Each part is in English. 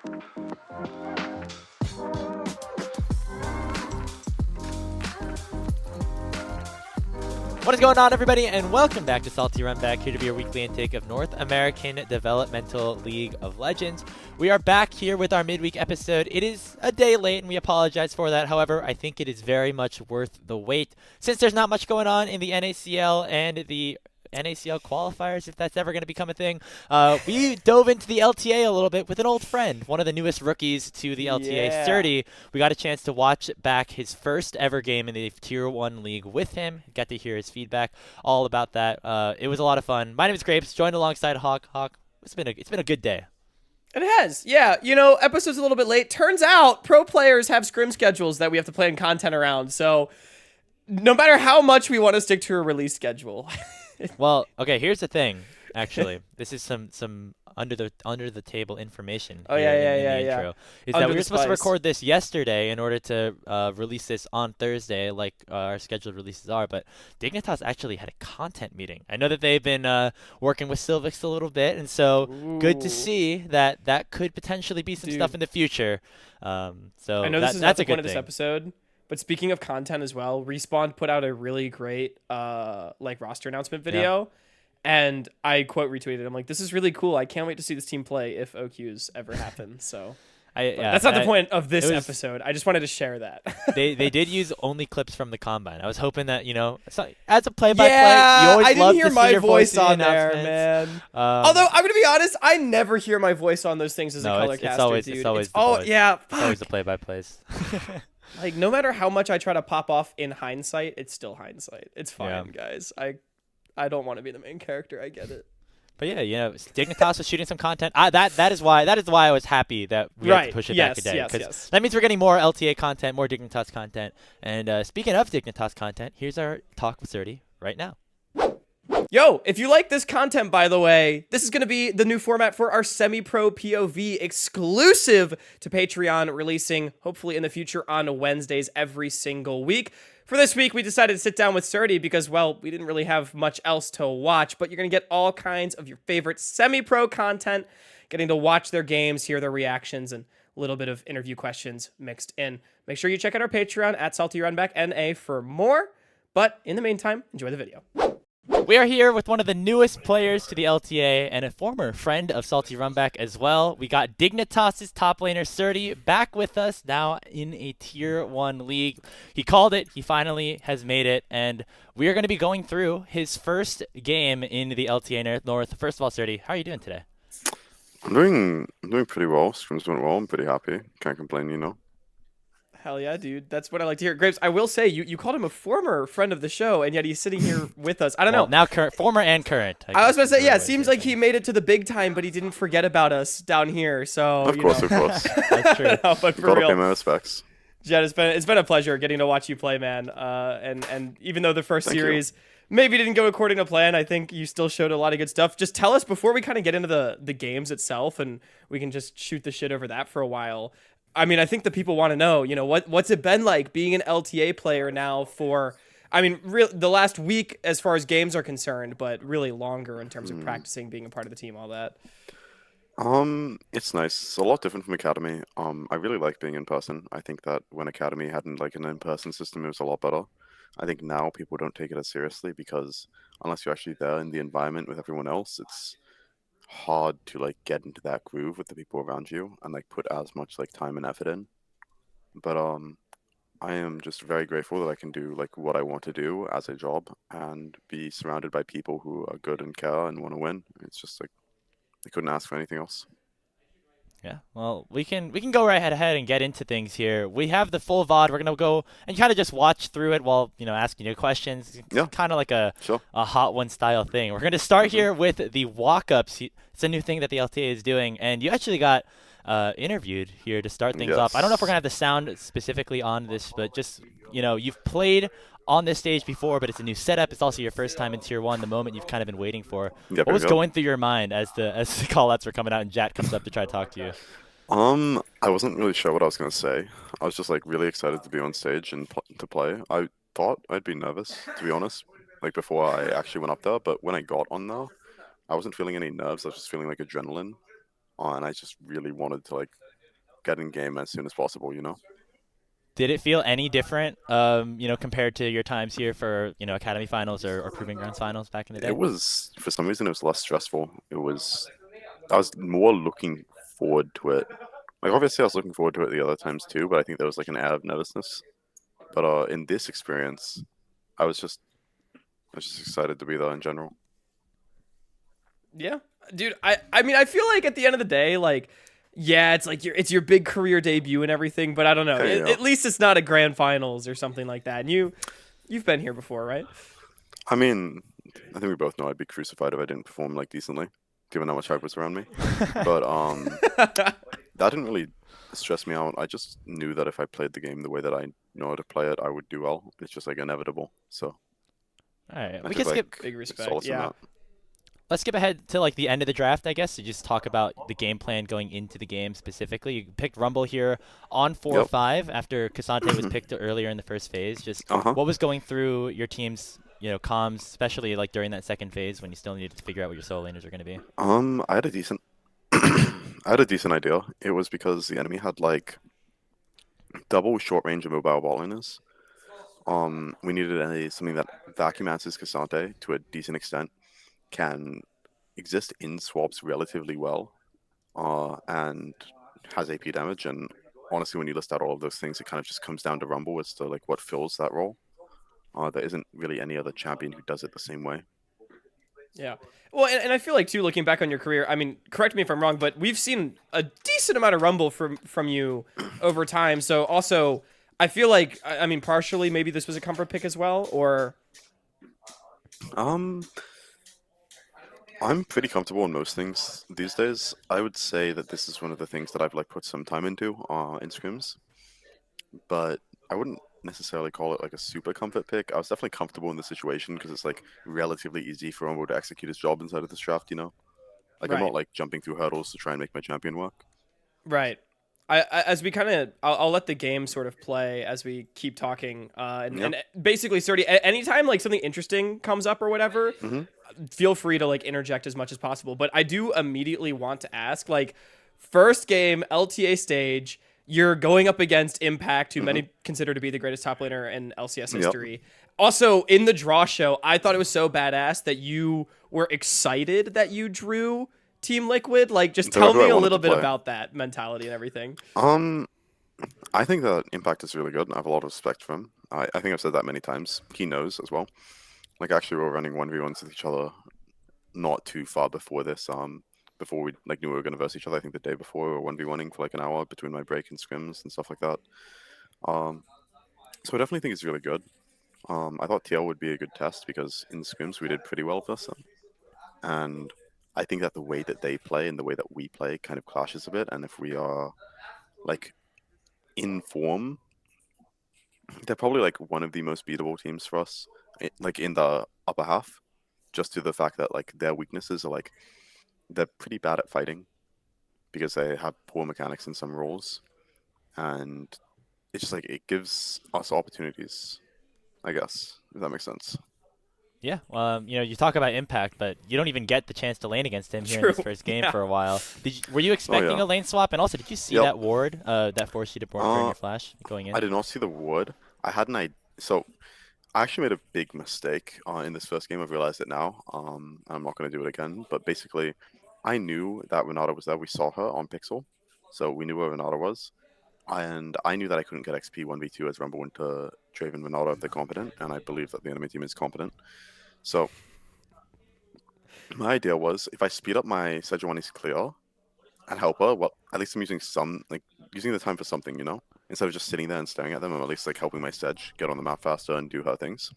What is going on, everybody, and welcome back to Salty Runback, here to be your weekly intake of North American Developmental League of Legends. We are back here with our midweek episode. It is a day late, and we apologize for that. However, I think it is very much worth the wait, since there's not much going on in the NACL and the NACL qualifiers, if that's ever going to become a thing. We dove into the LTA a little bit with an old friend, one of the newest rookies to the LTA, Srtty. We got a chance to watch back his first ever game in the Tier 1 League with him. Got to hear his feedback all about that. It was a lot of fun. My name is Grapes, joined alongside Hawk. Hawk, it's been a good day. It has, yeah. You know, episode's a little bit late. Turns out pro players have scrim schedules that we have to plan content around. So no matter how much we want to stick to a release schedule. Well, okay, here's the thing, actually. This is some under the table information in the intro. Is that we were supposed to record this yesterday in order to release this on Thursday, like our scheduled releases are, but Dignitas actually had a content meeting. I know that they've been working with Sylvix a little bit, and so good to see that could potentially be some stuff in the future. So I know this is not the point of this thing. episode. But speaking of content as well, Respawn put out a really great roster announcement video, and I quote retweeted. I'm like, "This is really cool. I can't wait to see this team play if OQs ever happen." So that's not the point of this episode. I just wanted to share that. they did use only clips from the combine. I was hoping that as a play-by-play, you always I love didn't hear to my see your voice on in there, man. Although I'm gonna be honest, I never hear my voice on those things as a color caster, dude. It's always the play-by-plays. Like, no matter how much I try to pop off in hindsight, it's still hindsight. It's fine, guys. I don't want to be the main character. I get it. But yeah, Dignitas was shooting some content. That is why I was happy that we had to push it back a day. Yes. That means we're getting more LTA content, more Dignitas content. And speaking of Dignitas content, here's our talk with Srtty right now. Yo, if you like this content, by the way, this is going to be the new format for our semi-pro POV exclusive to Patreon, releasing hopefully in the future on Wednesdays every single week. For this week, we decided to sit down with Srtty because, well, we didn't really have much else to watch, but you're going to get all kinds of your favorite semi-pro content, getting to watch their games, hear their reactions, and a little bit of interview questions mixed in. Make sure you check out our Patreon at Salty Runback NA for more, but in the meantime, enjoy the video. We are here with one of the newest players to the LTA and a former friend of Salty Runback as well. We got Dignitas' top laner, Srtty, back with us now in a Tier 1 league. He called it. He finally has made it. And we are going to be going through his first game in the LTA North. First of all, Srtty, how are you doing today? I'm doing pretty well. Scrims went well. I'm pretty happy. Can't complain, Hell yeah, dude. That's what I like to hear. Grapes, I will say, you called him a former friend of the show, and yet he's sitting here with us. I don't know. Now former and current. I was going to say, yeah, it seems like he made it to the big time, but he didn't forget about us down here. So Of course. That's true. No, but for Gotta real. pay my respects. Jed, it's been a pleasure getting to watch you play, man. And even though the first Thank series maybe didn't go according to plan, I think you still showed a lot of good stuff. Just tell us before we kind of get into the games itself, and we can just shoot the shit over that for a while. I mean, I think the people want to know, what's it been like being an LTA player now for, the last week as far as games are concerned, but really longer in terms of practicing, being a part of the team, all that. It's nice. It's a lot different from Academy. I really like being in person. I think that when Academy hadn't an in-person system, it was a lot better. I think now people don't take it as seriously because unless you're actually there in the environment with everyone else, it's hard to get into that groove with the people around you and put as much time and effort in. But I am just very grateful that I can do what I want to do as a job and be surrounded by people who are good and care and want to win. It's just I couldn't ask for anything else. Yeah, well, we can go right ahead and get into things here. We have the full VOD. We're gonna go and kind of just watch through it while asking you questions. It's kind of like a hot one style thing. We're gonna start here with the walk-ups. It's a new thing that the LTA is doing, and you actually got interviewed here to start things off. I don't know if we're gonna have the sound specifically on this, but just you've played on this stage before, but it's a new setup. It's also your first time in Tier 1, the moment you've kind of been waiting for. Yep, what was going through your mind as the call-outs were coming out and Jat comes up to try to talk to you? I wasn't really sure what I was going to say. I was just really excited to be on stage and to play. I thought I'd be nervous, to be honest, before I actually went up there, but when I got on there, I wasn't feeling any nerves. I was just feeling adrenaline, and I just really wanted to get in game as soon as possible, Did it feel any different, compared to your times here for, Academy Finals or Proving Grounds Finals back in the It day? was, for some reason, it was less stressful. I was more looking forward to it. Like, obviously, I was looking forward to it the other times too, but I think there was like an air of nervousness. But in this experience, I was just, I was just excited to be there in general. Yeah, dude. I mean, I feel like at the end of the day, like, yeah, it's like it's your big career debut and everything. But I don't know. Hey, At least it's not a grand finals or something like that. And you've been here before, right? I mean, I think we both know I'd be crucified if I didn't perform like decently, given how much hype was around me. But that didn't really stress me out. I just knew that if I played the game the way that I know how to play it, I would do well. It's just like inevitable. So All right, I we took can skip. Big like respect. solace in Yeah. that. Let's skip ahead to like the end of the draft, I guess, to just talk about the game plan going into the game specifically. You picked Rumble here on 4-5 after Cassante was picked earlier in the first phase. Just Uh-huh. what was going through your team's, comms, especially like during that second phase when you still needed to figure out what your solo laners are going to be? I had a decent, I had a decent idea. It was because the enemy had like double short range and mobile ball liners. We needed something that vacuum answers Cassante to a decent extent, can exist in swaps relatively well, and has AP damage. And honestly, when you list out all of those things, it kind of just comes down to Rumble as to like what fills that role. There isn't really any other champion who does it the same way. Yeah. Well, and I feel like too, looking back on your career, I mean, correct me if I'm wrong, but we've seen a decent amount of Rumble from you over time. So also, I feel like I mean, partially maybe this was a comfort pick as well, or Um, I'm pretty comfortable in most things these days. I would say that this is one of the things that I've like put some time into in scrims, but I wouldn't necessarily call it like a super comfort pick. I was definitely comfortable in the situation because it's like relatively easy for Rumble to execute his job inside of this draft. Like I'm right, not like jumping through hurdles to try and make my champion work. right. I as we kind of, I'll let the game sort of play as we keep talking. And basically, Srtty, anytime like something interesting comes up or whatever, hmm feel free to like interject as much as possible. But I do immediately want to ask, like, first game LTA stage, you're going up against Impact, who many consider to be the greatest top laner in LCS Yep. history. Also, in the draw show, I thought it was so badass that you were excited that you drew Team Liquid. Like, just They were tell who me I a wanted little to bit play. about that mentality and everything. Um, I think that Impact is really good, and I have a lot of respect for him. I think I've said that many times. He knows as well. Like actually, we were running 1v1s with each other not too far before this. Before we like knew we were going to verse each other. I think the day before we were 1v1ing for like an hour between my break and scrims and stuff like that. Um, so I definitely think it's really good. I thought TL would be a good test because in scrims we did pretty well versus them, and I think that the way that they play and the way that we play kind of clashes a bit. And if we are like in form, they're probably like one of the most beatable teams for us, like in the upper half, just to the fact that like their weaknesses are like they're pretty bad at fighting because they have poor mechanics in some roles, and it's just like it gives us opportunities, I guess, if that makes sense. Yeah, you talk about Impact, but you don't even get the chance to lane against him here in True. this first game Yeah. for a while. Were you expecting yeah. a lane swap? And also, did you see Yep. that ward that forced you to burn your flash going in? I did not see the wood. I had an idea. So I actually made a big mistake in this first game. I've realized it now. I'm not going to do it again. But basically, I knew that Renata was there. We saw her on Pixel, so we knew where Renata was. And I knew that I couldn't get XP 1v2 as Rumble went to Draven Renata if they're competent, and I believe that the enemy team is competent. So my idea was if I speed up my Sejuani's clear and help her, well, at least I'm using the time for something. Instead of just sitting there and staring at them, I'm at least like helping my Sedge get on the map faster and do her things.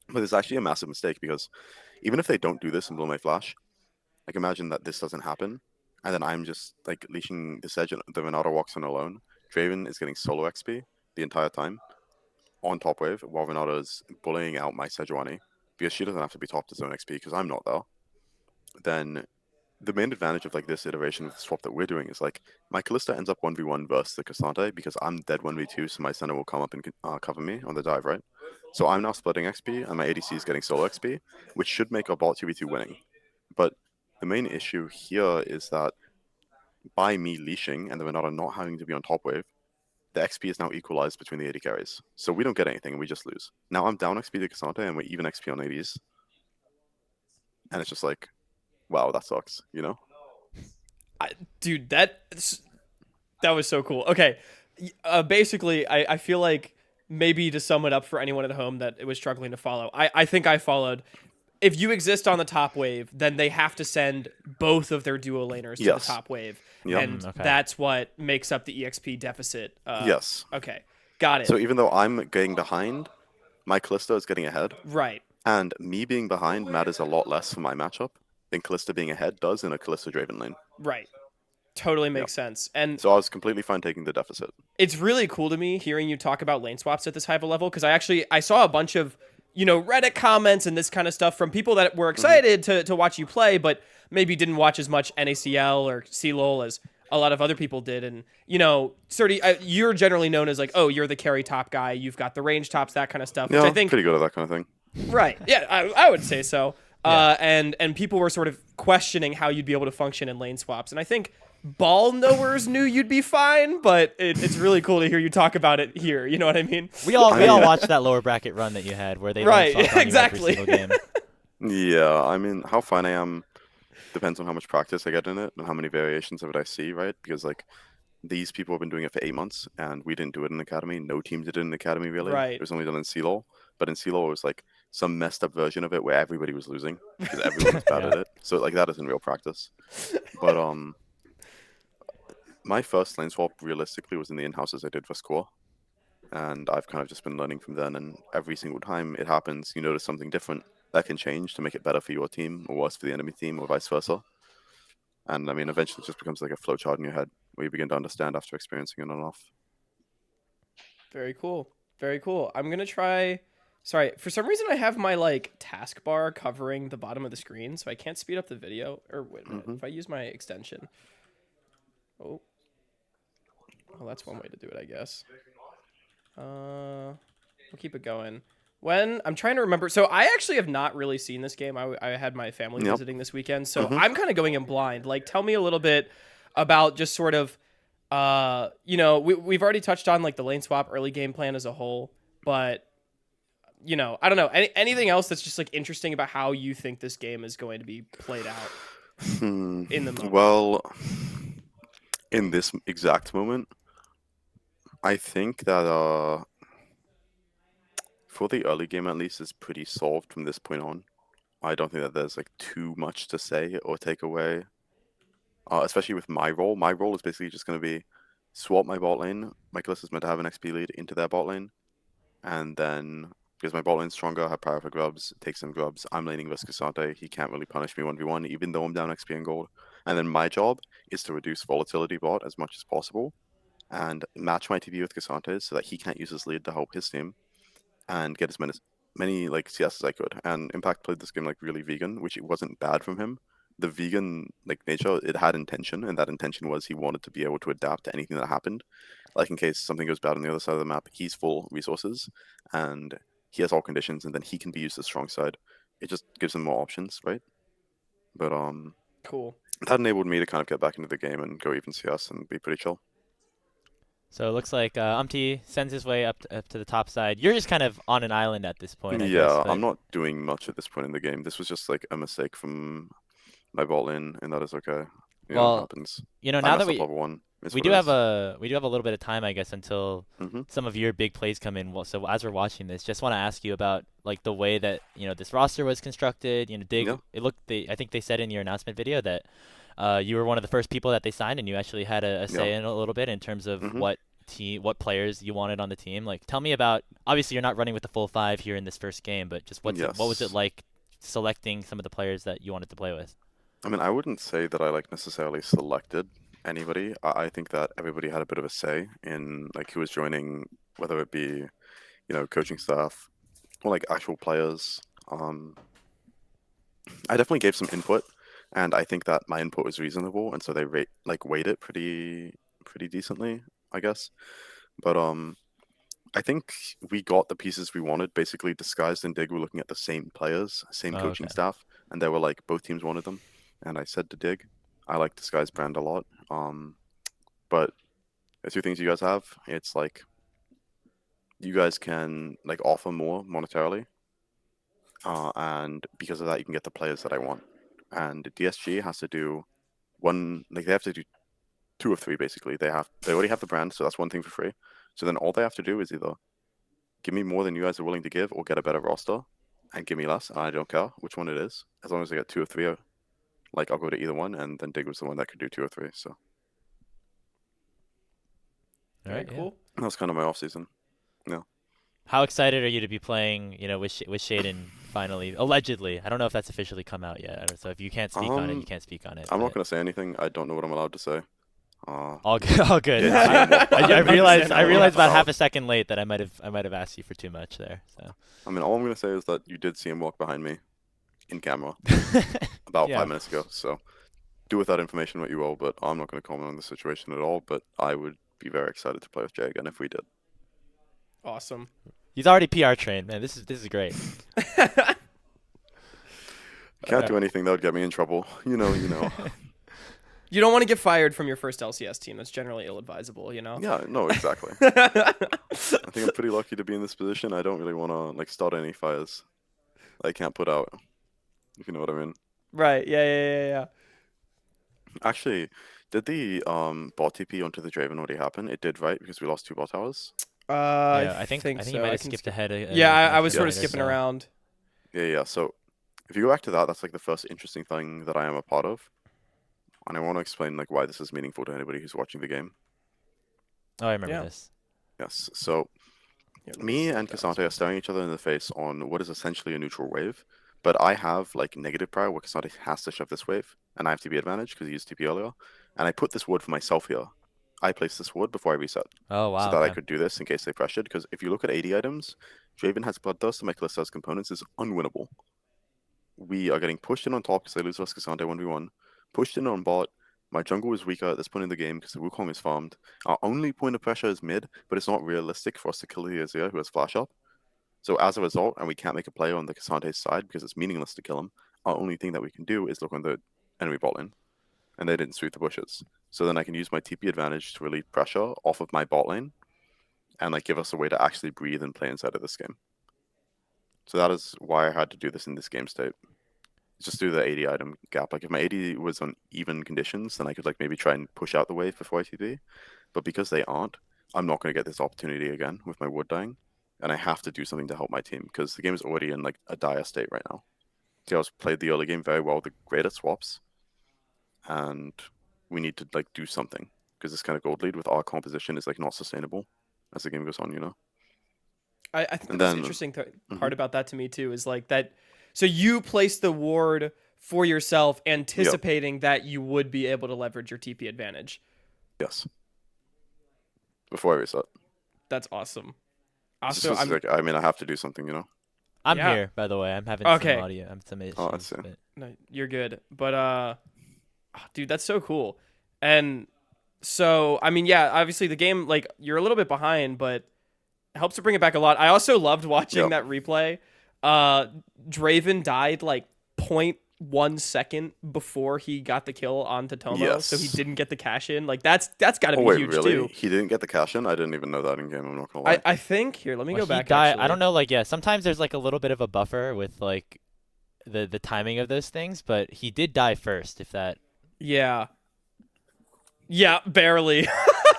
But it's actually a massive mistake because even if they don't do this and blow my flash, like imagine that this doesn't happen, and then I'm just like leashing the Sedge and the Renata walks in alone. Draven is getting solo XP the entire time on top wave while Renata is bullying out my Sejuani because she doesn't have to be top to zone XP because I'm not there. Then the main advantage of like this iteration of the swap that we're doing is like my Kalista ends up 1v1 versus the Cassante because I'm dead 1v2, so my center will come up and cover me on the dive, right? So I'm now splitting XP and my ADC is getting solo XP, which should make our bot 2v2 winning. But the main issue here is that by me leashing and the Renata not having to be on top wave, the XP is now equalized between the AD carries. So we don't get anything, we just lose. Now I'm down XP to Cassante and we're even XP on ADs. And it's just like, wow, that sucks, you know? Dude, that was so cool. Okay, basically, I feel like maybe to sum it up for anyone at home that was struggling to follow, I think I followed. If you exist on the top wave, then they have to send both of their duo laners to the top wave. Yep. And that's what makes up the EXP deficit. Yes. Okay, got it. So even though I'm getting behind, my Callisto is getting ahead. Right. And me being behind matters a lot less for my matchup than Callisto being ahead does in a Callisto Draven lane. Right. Totally makes sense. And so I was completely fine taking the deficit. It's really cool to me hearing you talk about lane swaps at this high of a level, because I saw a bunch of, Reddit comments and this kind of stuff from people that were excited to watch you play, but maybe didn't watch as much NACL or CLOL as a lot of other people did. And, Srtty, you're generally known as like, oh, you're the carry top guy. You've got the range tops, that kind of stuff. Yeah, which I think pretty good at that kind of thing. Right. Yeah, I would say so. Yeah. And people were sort of questioning how you'd be able to function in lane swaps. And I think ball knowers knew you'd be fine, but it's really cool to hear you talk about it here. You know what I mean? We all watched that lower bracket run that you had where they exactly. Every single game. Yeah, I mean, how fine I am depends on how much practice I get in it and how many variations of it I see, right? Because like these people have been doing it for 8 months and we didn't do it in academy. No team did it in academy really. Right. It was only done in CLOL. But in CLOL it was like some messed up version of it where everybody was losing because everyone was bad at it. So like that isn't real practice. But my first lane swap realistically was in the in-houses I did for Score. And I've kind of just been learning from then, and every single time it happens, you notice something different that can change to make it better for your team or worse for the enemy team or vice versa. And I mean, eventually it just becomes like a flowchart in your head where you begin to understand after experiencing it enough. Very cool. Very cool. I'm going to try... Sorry, for some reason I have my like taskbar covering the bottom of the screen, so I can't speed up the video. Or wait a minute, if I use my extension. Oh. Well, that's one way to do it, I guess. We'll keep it going. I'm trying to remember. So I actually have not really seen this game. I had my family visiting this weekend, so I'm kind of going in blind. Like, tell me a little bit about just sort of, we've already touched on like the lane swap early game plan as a whole, but I don't know. Anything else that's just like interesting about how you think this game is going to be played out in the moment? Well, in this exact moment, I think that for the early game at least is pretty solved from this point on. I don't think that there's like too much to say or take away, especially with my role. My role is basically just going to be swap my bot lane. My Callisto is meant to have an XP lead into their bot lane, and then because my bot lane's stronger, I have power for grubs, take some grubs. I'm laning versus Cassante. He can't really punish me 1v1, even though I'm down XP and gold. And then my job is to reduce volatility bot as much as possible and match my TP with Cassante's so that he can't use his lead to help his team and get as many like CS as I could. And Impact played this game like really vegan, which it wasn't bad from him. The vegan like nature, it had intention, and that intention was he wanted to be able to adapt to anything that happened. Like in case something goes bad on the other side of the map, he's full resources and he has all conditions, and then he can be used as strong side. It just gives him more options, right? But cool. That enabled me to kind of get back into the game and go even CS and be pretty chill. So it looks like sends his way up to the top side. You're just kind of on an island at this point. I guess, I'm not doing much at this point in the game. This was just like a mistake from my bot lane, and that is okay. Well, it happens. Now that we do have a little bit of time, I guess, until some of your big plays come in. Well, so as we're watching this, just want to ask you about like the way that this roster was constructed. Dig. Yeah. It looked. I think they said in your announcement video that you were one of the first people that they signed, and you actually had a say in a little bit in terms of what players you wanted on the team. Like, tell me about. Obviously, you're not running with the full 5 here in this first game, but just what was it like selecting some of the players that you wanted to play with? I mean, I wouldn't say that I like necessarily selected anybody. I think that everybody had a bit of a say in like who was joining, whether it be, coaching staff or like actual players. I definitely gave some input, and I think that my input was reasonable, and so they weighed it pretty decently, I guess. But I think we got the pieces we wanted. Basically, Disguised and Dig were looking at the same players, same coaching staff, and they were like both teams wanted them. And I said to Dig, I like Disguised brand a lot. But the two things you guys have, it's like you guys can like offer more monetarily, and because of that, you can get the players that I want. And DSG has to do one, like they have to do two of three basically. They already have the brand, so that's one thing for free. So then all they have to do is either give me more than you guys are willing to give, or get a better roster and give me less. And I don't care which one it is, as long as I get two or three. Like I'll go to either one, and then Dig was the one that could do two or three. So All right, Very cool. that's kind of my off season. How excited are you to be playing, with Shaden finally? Allegedly. I don't know if that's officially come out yet. So if you can't speak on it, you can't speak on it. I'm not but- going to say anything. I don't know what I'm allowed to say. All good. All good. Yeah, I realized about about- half a second late that I might have asked you for too much there. So I mean, all I'm going to say is that you did see him walk behind me in camera about Yeah. 5 minutes ago. So do with that information what you will, but I'm not going to comment on the situation at all. But I would be very excited to play with Jay again if we did. Awesome. he's already PR trained, man. This is great. Can't do anything that would get me in trouble. You know. You don't want to get fired from your first LCS team. That's generally ill-advisable, Yeah, no, exactly. I think I'm pretty lucky to be in this position. I don't really want to like start any fires that I can't put out, if you know what I mean. Right. Yeah. Actually, did the bot TP onto the Draven already happen? It did, right? Because we lost 2 bot towers. Yeah, I think so. you might I have can skipped skip- ahead. Yeah, I was sort of later, skipping around. Yeah. So if you go back to that, that's like the first interesting thing that I am a part of. And I want to explain like why this is meaningful to anybody who's watching the game. Oh, I remember Yeah. this. Yes. So Here, let me me skip and that. Cassante are staring each other in the face on what is essentially a neutral wave. But I have like negative prior where Cassante has to shove this wave, and I have TP advantage because he used TP earlier. And I put this ward for myself here. I placed this ward before I reset. Oh wow. So that I okay. could do this in case they pressured. Because if you look at AD items, Draven has Bloodthirst and my Kalista has components is unwinnable. We are getting pushed in on top because I lose versus Cassante 1v1. Pushed in on bot. My jungle is weaker at this point in the game because the Wukong is farmed. Our only point of pressure is mid, but it's not realistic for us to kill the Azir who has flash up. So as a result, and we can't make a play on the Cassante's side because it's meaningless to kill him, our only thing that we can do is look on the enemy bot lane. And they didn't sweep the bushes. So then I can use my TP advantage to relieve pressure off of my bot lane and like give us a way to actually breathe and play inside of this game. So that is why I had to do this in this game state. Just do the 80 item gap. Like if my 80 was on even conditions, then I could like maybe try and push out the wave before I TP. But because they aren't, I'm not going to get this opportunity again with my wood dying. And I have to do something to help my team because the game is already in like a dire state right now. TL's played the early game very well, the great at swaps. And we need to like do something because this kind of gold lead with our composition is like not sustainable as the game goes on, I think And the most then- interesting Mhm. part about that to me too is like that. So you placed the ward for yourself, anticipating that you would be able to leverage your TP advantage. Yes. Before I reset. That's awesome. This Also, was like, I mean, I have to do something, I'm Yeah. here, by the way. I'm having Okay. some audio. Some issues. I see. but- no, you're good, but dude, that's so cool. And so, I mean, yeah, obviously the game, like, you're a little bit behind, but it helps to bring it back a lot. I also loved watching Yep. that replay. Draven died like 0.1 second before he got the kill onto Tomo, so he Yes. didn't get the cash in. Like that's got to Oh be wait, huge really? too. He didn't get the cash in? I didn't even know that in game. I'm not gonna lie. I think here. Let me Well, go back. he died. Actually. I don't know. Like, yeah, sometimes there's like a little bit of a buffer with like the timing of those things, but he did die first. If that, Yeah. Yeah, barely.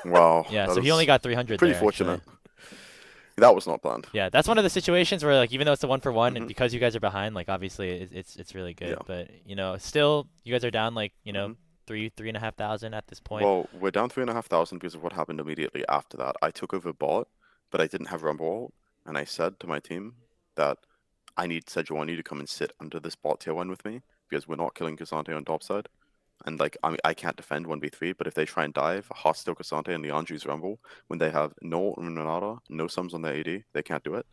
Wow. yeah. that So he is only got 300. pretty there, fortunate. actually. That was not planned. Yeah, that's one of the situations where like even though it's a 1-for-1 and Mhm. because you guys are behind, like obviously it's really good. Yeah. But still you guys are down like Mhm. 3,500 at this point. Well, we're down 3,500 because of what happened immediately after that. I took over bot, but I didn't have Rumble ult, and I said to my team that I need Sejuani to come and sit under this bot tier 1 with me because we're not killing Cassante on top side. And like I can't defend 1v3, but if they try and dive, hostile Cassante and Leandri's Rumble, when they have no Renata, no sums on their AD, they can't do it.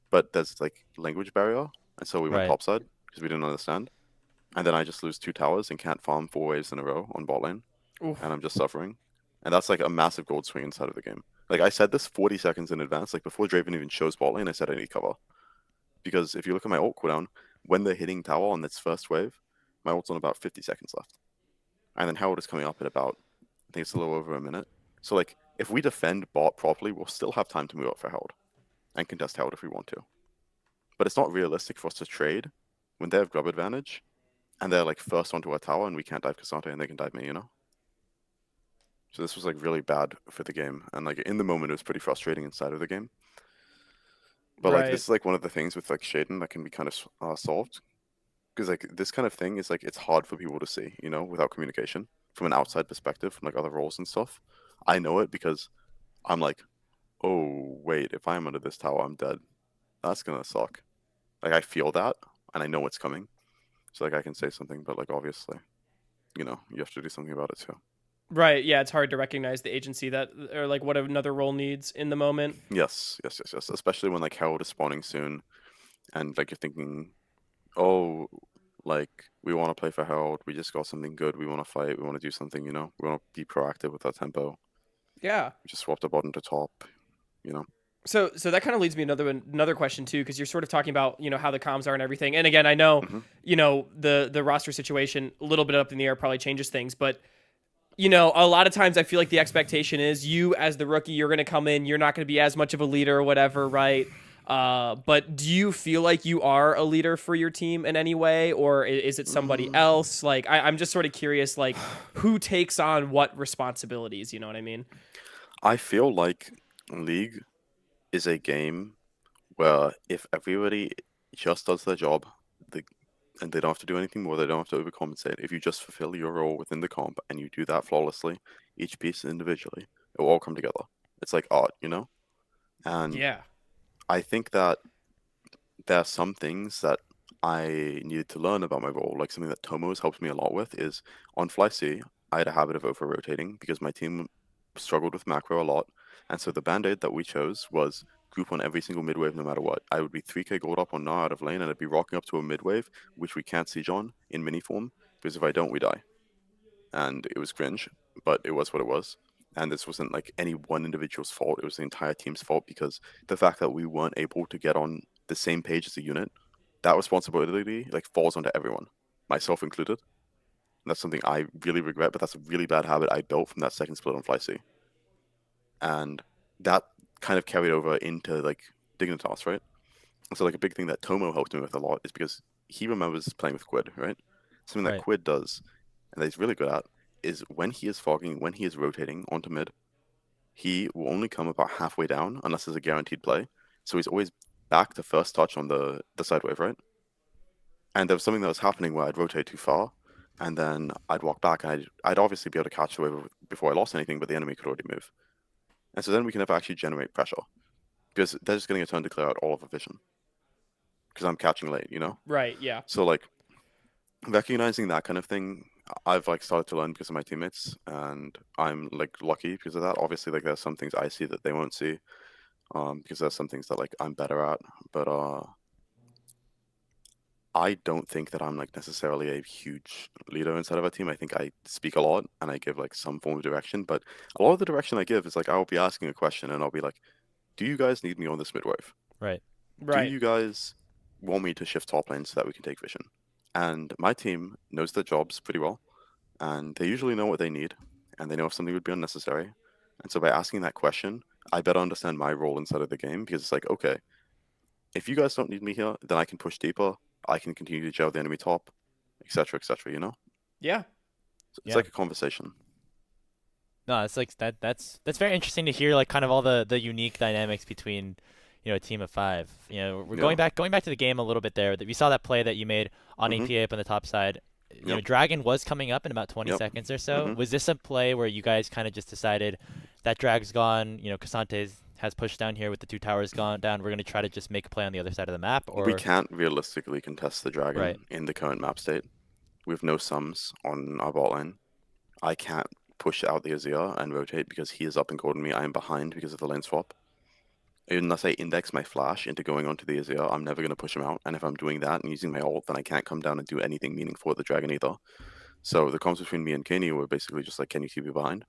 But there's like language barrier, and so we went Right. top side because we didn't understand. And then I just lose 2 towers and can't farm 4 waves in a row on bot lane. Oof. And I'm just suffering. And that's like a massive gold swing inside of the game. Like I said this 40 seconds in advance, like before Draven even shows bot lane, I said I need cover. Because if you look at my ult cooldown, when they're hitting tower on this first wave, my ult's on about 50 seconds left. And then Herald is coming up at about think it's a little over a minute. So like, if we defend bot properly, we'll still have time to move up for Herald and contest Herald if we want to. But it's not realistic for us to trade when they have grub advantage and they're like first onto our tower and we can't dive Cassandra and they can dive me, you know? So this was like really bad for the game. And like in the moment, it was pretty frustrating inside of the game. But like, this is like one of the things with like Shaden that can be kind of solved. Because like this kind of thing is like, it's hard for people to see, you know, without communication from an outside perspective, from like other roles and stuff. I know it because I'm like, oh, wait, if I'm under this tower, I'm dead. That's gonna suck. Like, I feel that, and I know what's coming. So, like, I can say something, but, like, obviously, you know, you have to do something about it, too. Right. Yeah, it's hard to recognize the agency that, or like what another role needs in the moment. Yes. Especially when, like, Herald is spawning soon, and, like, you're thinking, oh, like, we want to play for Herald. We just got something good. We want to fight. We want to do something, you know? We want to be proactive with our tempo. Yeah. We just swapped the bottom to top, you know? So that kind of leads me to another question too, because you're sort of talking about, you know, how the comms are and everything. And again, I know, you know, the roster situation a little bit up in the air probably changes things, but you know, a lot of times I feel like the expectation is you as the rookie, you're going to come in, you're not going to be as much of a leader or whatever, right? But do you feel like you are a leader for your team in any way, or is it somebody else? Like, I'm just sort of curious, like, who takes on what responsibilities? You know what I mean? I feel like League is a game where if everybody just does their job, and they don't have to do anything more, they don't have to overcompensate. If you just fulfill your role within the comp and you do that flawlessly, each piece individually, it will all come together. It's like art, you know? And Yeah. I think that there are some things that I needed to learn about my role. Like something that Tomo has helped me a lot with is on Fly C, I had a habit of over rotating because my team struggled with macro a lot. And so the band-aid that we chose was group on every single mid-wave no matter what. I would be 3k gold up on Gnar out of lane and I'd be rocking up to a mid-wave, which we can't siege on in mini form, because if I don't, we die. And it was cringe, but it was what it was. And this wasn't like any one individual's fault, it was the entire team's fault because the fact that we weren't able to get on the same page as a unit, that responsibility like falls onto everyone, myself included. And that's something I really regret, but that's a really bad habit I built from that second split on Fly C. And that kind of carried over into like Dignitas, right? And so like a big thing that Tomo helped me with a lot is because he remembers playing with Quid, right? Something that Right. Quid does, and that he's really good at, is when he is fogging, when he is rotating onto mid, he will only come about halfway down unless there's a guaranteed play. So he's always back to first touch on the side wave, right? And there was something that was happening where I'd rotate too far, and then I'd walk back, and I'd obviously be able to catch the wave before I lost anything, but the enemy could already move. And so then we can never actually generate pressure because they're just getting a turn to clear out all of our vision because I'm catching late, you know? Right. Yeah. So like recognizing that kind of thing, I've like started to learn because of my teammates, and I'm like lucky because of that. Obviously, like there's some things I see that they won't see, because there's some things that like I'm better at, but I don't think that I'm like necessarily a huge leader inside of a team. I think I speak a lot and I give like some form of direction, but a lot of the direction I give is like I'll be asking a question and I'll be like, "Do you guys need me on this midwave? Right. Do you guys want me to shift top lane so that we can take vision?" And my team knows their jobs pretty well, and they usually know what they need, and they know if something would be unnecessary. And so by asking that question, I better understand my role inside of the game because it's like, okay, if you guys don't need me here, then I can push deeper. I can continue to gel the enemy top, etc., etc. You know, Yeah. so it's Yeah. like a conversation. No, it's like that's very interesting to hear, like kind of all the unique dynamics between, you know, a team of five. You know, we're Yeah. going back to the game a little bit there. That we saw that play that you made on Mhm. LTA up on the top side. You know, Yep. Dragon was coming up in about 20 Yep. seconds or so. Mhm. Was this a play where you guys kind of just decided that Drag's gone, you know, Casantes has pushed down here with the two towers gone down. We're going to try to just make a play on the other side of the map, We or can't realistically contest the dragon right. in the current map state. We have no sums on our bot lane. I can't push out the Azir and rotate because he is up and golden me. I am behind because of the lane swap. Unless I index my flash into going onto the Azir, I'm never going to push him out. And if I'm doing that and using my ult, then I can't come down and do anything meaningful with the dragon either. So the comms between me and Kenny were basically just like, can you keep me behind?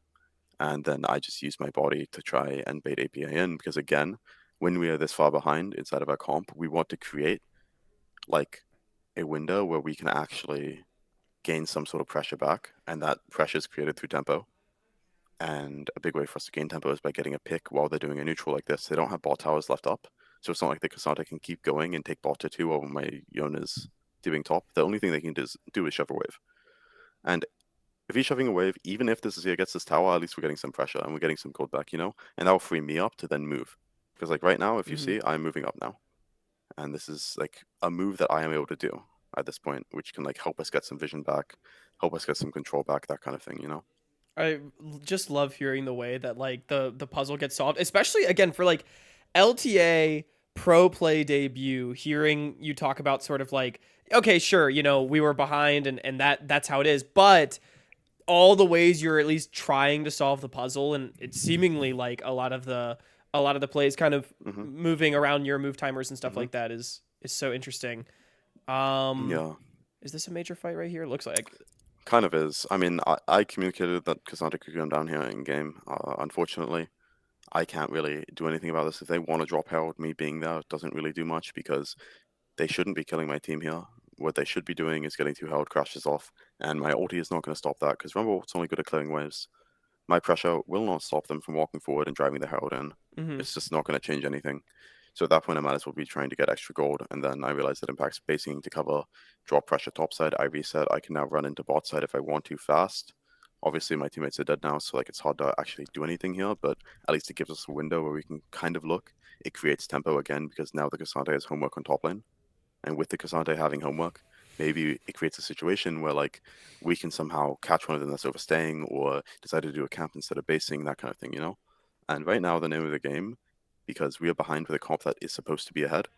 And then I just used my body to try and bait APA in because again, when we are this far behind inside of our comp, we want to create like a window where we can actually gain some sort of pressure back, and that pressure is created through tempo. And a big way for us to gain tempo is by getting a pick while they're doing a neutral like this. They don't have bot towers left up, so it's not like the Cassandra can keep going and take bot to 2 while my Yone is doing top. The only thing they can do is shove a wave. And if he's shoving a wave, even if this Azir gets this tower, at least we're getting some pressure and we're getting some gold back, and that'll free me up to then move. Because like right now, if you see, I'm moving up now. And this is like a move that I am able to do at this point, which can like help us get some vision back, help us get some control back, that kind of thing, I just love hearing the way that like the puzzle gets solved, especially again for like LTA pro play debut. Hearing you talk about sort of like, okay, sure, we were behind and that's how it is, but all the ways you're at least trying to solve the puzzle, and it's seemingly like a lot of the plays kind of moving around your move timers and stuff like that is so interesting. Yeah. Is this a major fight right here? Looks like. Kind of is. I mean, I communicated that Cassandra could come down here in game. Unfortunately, I can't really do anything about this. If they want to drop Herald, me being there doesn't really do much because they shouldn't be killing my team here. What they should be doing is getting 2 Herald crashes off, and my ulti is not going to stop that because remember, it's only good at clearing waves. My pressure will not stop them from walking forward and driving the Herald in. It's just not going to change anything. So at that point, I might as well be trying to get extra gold. And then I realized that Impact's basing to cover drop pressure topside. I reset. I can now run into bot side if I want to fast. Obviously, my teammates are dead now, so like it's hard to actually do anything here. But at least it gives us a window where we can kind of look. It creates tempo again because now the Cassandra has homework on top lane. And with the Cassandra having homework, maybe it creates a situation where like we can somehow catch one of them that's overstaying or decide to do a camp instead of basing, that kind of thing, And right now, the name of the game, because we are behind with a comp that is supposed to be ahead,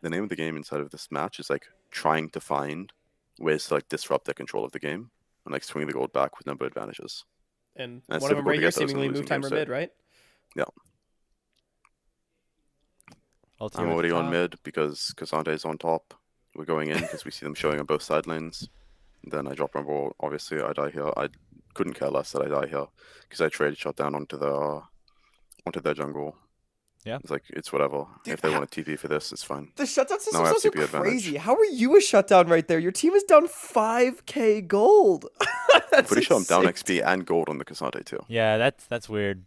the name of the game inside of this match is like trying to find ways to like disrupt their control of the game and like swing the gold back with number advantages. And it's one of them difficult right to here get those in seemingly losing move timer games, mid, right? Yeah. LTA I'm at already the on top. mid because Cassandra is on top. We're going in because we see them showing on both side lanes. Then I drop Rumble. Obviously, I die here. I couldn't care less that I die here because I traded shot down onto their jungle. Yeah. It's like, it's whatever. Dude, if they want to TP for this, it's fine. The shutdown Now system's I have also TP advantage. crazy. How are you a shutdown right there? Your team is down 5k gold. That's Pretty sure I'm down insane. XP and gold on the Cassandra too. Yeah, that's weird.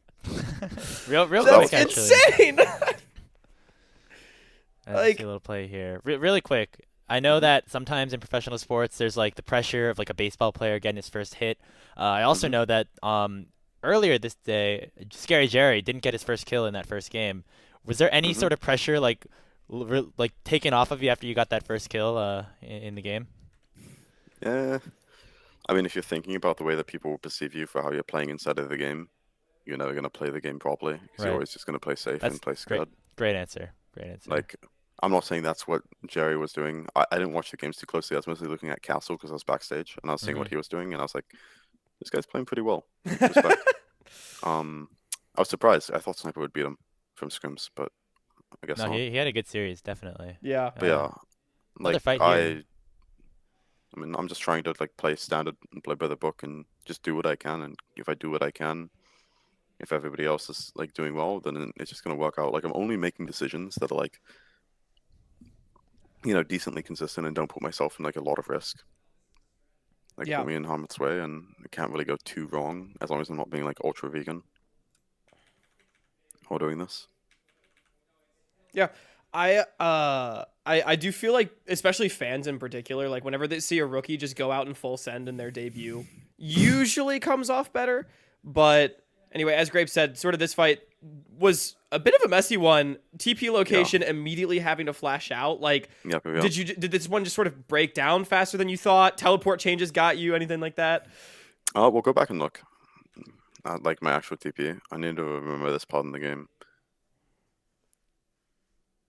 real That's quick, actually. insane. Let's see a little play here. Really quick. I know that sometimes in professional sports, there's like the pressure of like a baseball player getting his first hit. I also know that earlier this day, Scary Jerry didn't get his first kill in that first game. Was there any sort of pressure like taken off of you after you got that first kill in the game? Yeah. I mean, if you're thinking about the way that people will perceive you for how you're playing inside of the game, you're never going to play the game properly because you're always just going to play safe and play scared. Great answer. Great answer. Like, I'm not saying that's what Jerry was doing. I didn't watch the games too closely. I was mostly looking at Castle because I was backstage and I was seeing what he was doing, and I was like, this guy's playing pretty well. Respect. I was surprised. I thought Sniper would beat him from scrims, but I guess not. He had a good series, definitely. Yeah. But yeah, like fight here. I mean, I'm just trying to like play standard and play by the book and just do what I can. And if I do what I can, if everybody else is like doing well, then it's just gonna work out. Like I'm only making decisions that are like, decently consistent and don't put myself in like a lot of risk. Like put me in harm's way, and it can't really go too wrong as long as I'm not being like ultra vegan while doing this. Yeah. I do feel like, especially fans in particular, like whenever they see a rookie just go out in full send in their debut, usually comes off better. But anyway, as Grape said, sort of this fight was a bit of a messy one. TP location immediately having to flash out. Like, did this one just sort of break down faster than you thought? Teleport changes got you? Anything like that? We'll go back and look. Like my actual TP. I need to remember this part in the game.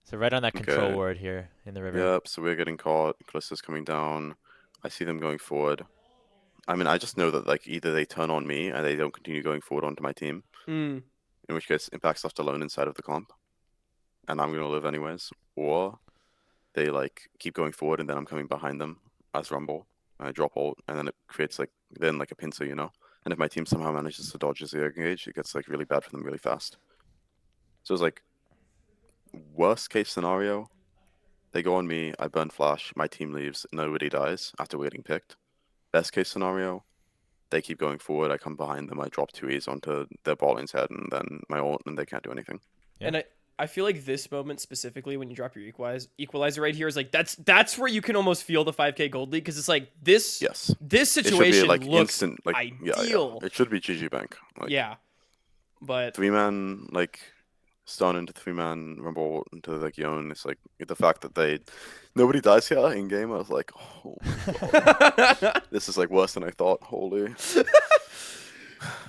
So right on that control ward here in the river. Yep, so we're getting caught. Callista's coming down. I see them going forward. I mean, I just know that like either they turn on me and they don't continue going forward onto my team, in which case Impact's left alone inside of the comp, and I'm going to live anyways, or they like keep going forward and then I'm coming behind them as Rumble, and I drop ult, and then it creates like a pincer, and if my team somehow manages to dodge a zero engage, it gets like really bad for them really fast. So it's like, worst case scenario, they go on me, I burn flash, my team leaves, nobody dies after we're getting picked. Best case scenario, They keep going forward. I come behind them. I drop 2Es onto their balling's head, and then my ult, and they can't do anything. Yeah. And I feel like this moment specifically, when you drop your equalizer right here, is like that's where you can almost feel the 5K gold lead, because it's like this Yes. this It should be situation like looks instant, like ideal. It should be GG Bank. Like, Yeah, but 3-man like stun into 3-man rumble into like Yone. It's like the fact that nobody dies here in game. I was like, oh my God. This is like worse than I thought. Holy.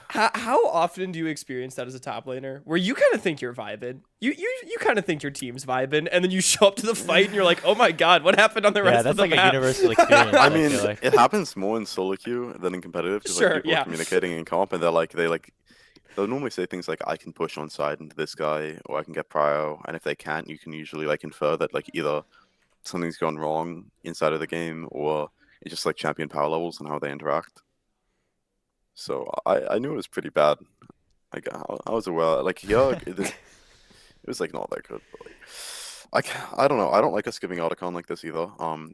how often do you experience that as a top laner, where you kind of think you're vibing, you kind of think your team's vibing, and then you show up to the fight and you're like, oh my God, what happened on the rest of the that's like map? a universal experience. I mean, feel like. it happens more in solo queue than in competitive, because Sure, like, people yeah. are communicating in comp, and they'll normally say things like, I can push on side into this guy, or I can get prio, and if they can't, you can usually like infer that like either something's gone wrong inside of the game, or it's just like champion power levels and how they interact. So I knew it was pretty bad. Like I was aware, like yeah, it was like not that good. But, like, I don't know. I don't like us giving Otacon like this either.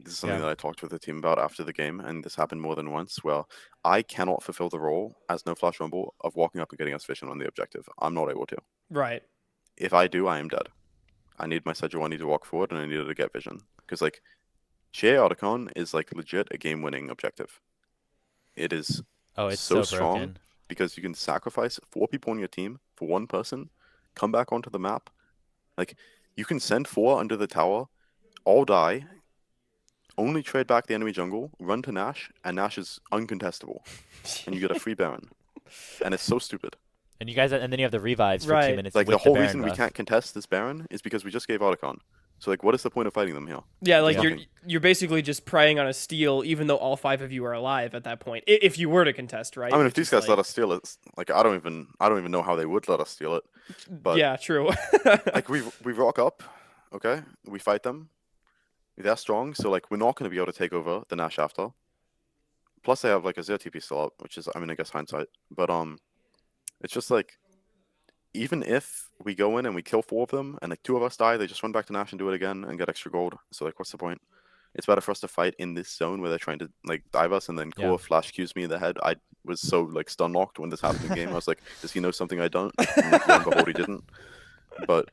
This is something that I talked with the team about after the game, and this happened more than once. Where I cannot fulfill the role as No Flash Rumble of walking up and getting us vision on the objective. I'm not able to. Right. If I do, I am dead. I need my Sejuani to walk forward, and I need her to get vision, because like GA Otacon is like legit a game-winning objective. It is. Oh, it's so so strong broken. because you can sacrifice 4 people on your team for 1 person, come back onto the map. Like, you can send 4 under the tower, all die, only trade back the enemy jungle, run to Nash, and Nash is uncontestable, and you get a free Baron. And it's so stupid. And and then you have the revives for Right. 2 minutes. Like, with the whole Baron reason we buff. can't contest this Baron is because we just gave Otacon. So, like, what is the point of fighting them here? Yeah, like Nothing. you're basically just preying on a steal, even though all 5 of you are alive at that point, if you were to contest, right? I mean, if Which these is guys like- let us steal it, like, I don't even know how they would let us steal it. But yeah, true. like we rock up, okay, we fight them. They're strong, so like we're not going to be able to take over the Nash after. Plus, they have like a 0 TP still up, which is, I mean, I guess hindsight. But it's just like, even if we go in and we kill 4 of them and like 2 of us die, they just run back to Nash and do it again and get extra gold. So like, what's the point? It's better for us to fight in this zone where they're trying to like dive us, and then Core flash Qs me in the head. I was so like stun locked when this happened in game. I was like, does he know something I don't? And, like, lo and behold, he didn't. But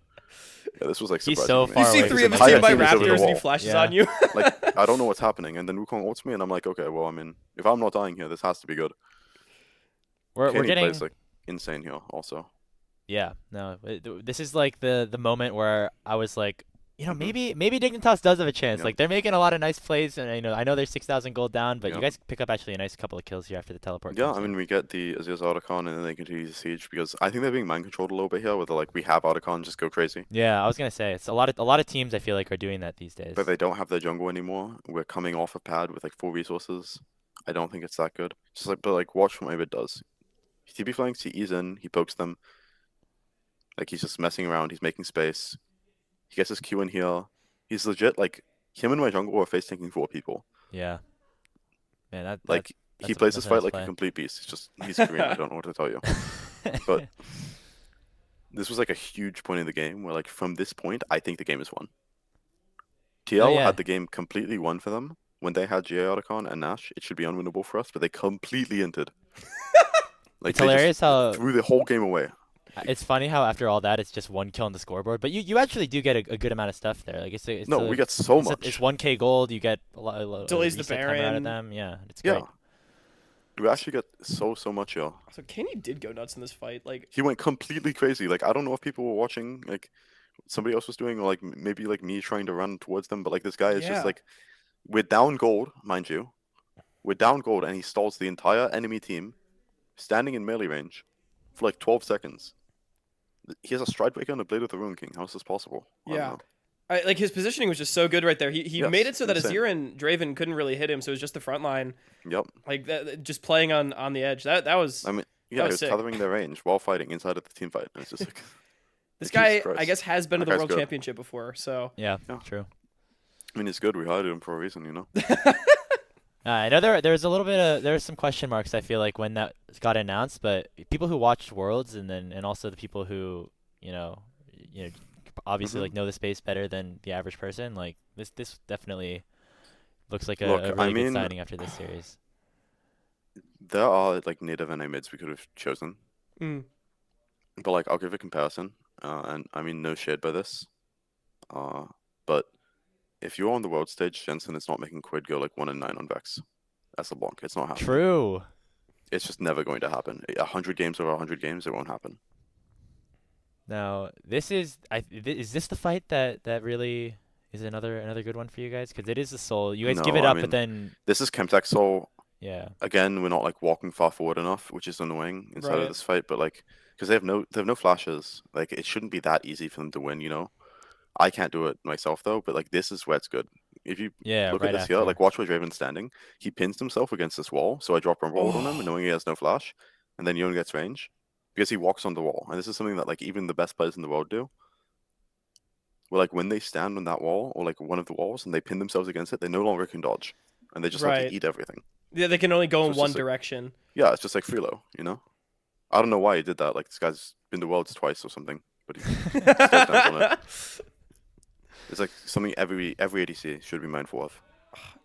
yeah, this was like He's surprising so to me. far You see away 3 from of the us entire hit by team is over the raptors and he wall. flashes Yeah. on you. Like, I don't know what's happening, and then Wukong ults me, and I'm like, okay, well, I mean, if I'm not dying here, this has to be good. We're Kenny getting plays like insane here, also. this is like the moment where I was like, you know, Mhm. maybe Dignitas does have a chance. Yeah. Like, they're making a lot of nice plays, and I know they're 6,000 gold down, but Yeah. you guys pick up actually a nice couple of kills here after the teleport. Yeah, comes I in. mean, we get the Azir's Otacon, and then they continue to siege, because I think they're being mind controlled a little bit here, where they're like, we have Otacon, just go crazy. Yeah, I was gonna say it's a lot of teams I feel like are doing that these days. But they don't have their jungle anymore. We're coming off a pad with like 4 resources. I don't think it's that good. Just like, but like, watch what Mavid does. He TP flanks, he E's in, he pokes them. Like, he's just messing around, he's making space. He gets his Q in here. He's legit, like, him and my jungle are face tanking 4 people. Yeah, man, Like, he that's plays that's this a nice fight like play. a complete beast. He's green, I don't know what to tell you. But this was like a huge point in the game where, like, from this point, I think the game is won. TL yeah. had the game completely won for them. When they had GA Otacon and Nash, it should be unwinnable for us, but they completely entered. Like, It's they just hilarious how threw the whole game away. it's funny how after all that it's just 1 kill on the scoreboard, but you actually do get a good amount of stuff there. Like it's No, we get so it's much. it's 1K gold. You get a lot Delays the reset timer out of Baron. them. Yeah, it's great. Yeah. We actually get so much here. So Kenny did go nuts in this fight. Like, He went completely crazy. Like, I don't know if people were watching, like, somebody else was doing, or like maybe like me trying to run towards them, but like this guy is Yeah. just like, we're down gold, mind you. We're down gold, and he stalls the entire enemy team, standing in melee range, for like 12 seconds. He has a stride breaker and a Blade of the Ruin King. How is this possible? I don't Yeah. know. like his positioning was just so good right there. He Yes, made it so that insane. Azir and Draven couldn't really hit him, so it was just the front line, Yep. like that, just playing on the edge. That was I mean, That yeah, he was was sick. tethering their range while fighting inside of the team fight. And it's just like, this Jesus guy. Christ. I guess has been to That the guy's World good. Championship before, so Yeah, Yeah. true. I mean, it's good. We hired him for a reason, you know? I know there's a little bit of there's some question marks I feel like when that got announced, but people who watched Worlds and also the people who you know obviously Mhm. like know the space better than the average person, like this definitely looks like a Look, really I good mean, signing after this series. there are like native NA mids we could have chosen, Mm. but like I'll give a comparison. And I mean no shade by this. But if you're on the world stage, Jensen is not making Quid go like 1-9 on Vex. That's a bonk. It's not happening. True. It's just never going to happen. 100 games over 100 games, it won't happen. Now, is this the fight that really is another good one for you guys? Because it is the soul. You guys give No, it I up, but mean, then this is Chemtech Soul. yeah. Again, we're not like walking far forward enough, which is annoying inside Right. of this fight. But like, because they have no flashes. Like, it shouldn't be that easy for them to win. You know, I can't do it myself though. But like, this is where it's good. If you Yeah, look right at this here, after. like, watch where Draven's standing. He pins himself against this wall, so I drop Rumble on him, Oh. knowing he has no flash, and then Yon gets range because he walks on the wall. And this is something that like even the best players in the world do. Where like when they stand on that wall or like one of the walls and they pin themselves against it, they no longer can dodge, and they just have Right. to eat everything. Yeah, they can only go So in it's one just like- direction. Yeah, it's just like Freelo, you know? I don't know why he did that. Like, this guy's been to Worlds twice or something, but he still stands on it. It's like something every ADC should be mindful of.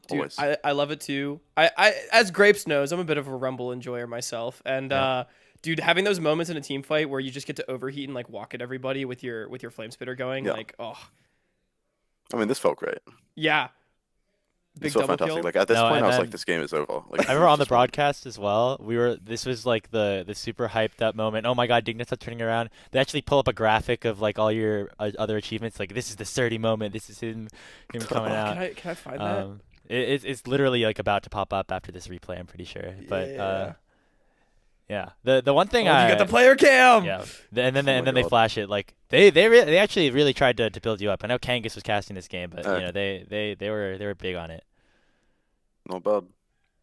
Dude, Always. I love it too. I as Grapes knows, I'm a bit of a Rumble enjoyer myself, and Yeah. dude, having those moments in a team fight where you just get to overheat and like walk at everybody with your flame spitter going, Yeah. like, oh I mean, this felt great. yeah, This big felt double fantastic. kill. Like, at this No, point, and I was then- like, this game is over. Like, I remember on the just won. broadcast as well. This was like the super hyped up moment. Oh my God, Dignitas turning around. They actually pull up a graphic of like all your other achievements. Like this is the Srtty moment. This is him coming out. Can I find that? It's literally like about to pop up after this replay. I'm pretty sure. But Yeah. yeah. The one thing Oh, you got the player cam. yeah. And then Oh and my then they God. flash it. Like they actually really tried to build you up. I know Kangas was casting this game, but you know they were big on it. Not bad.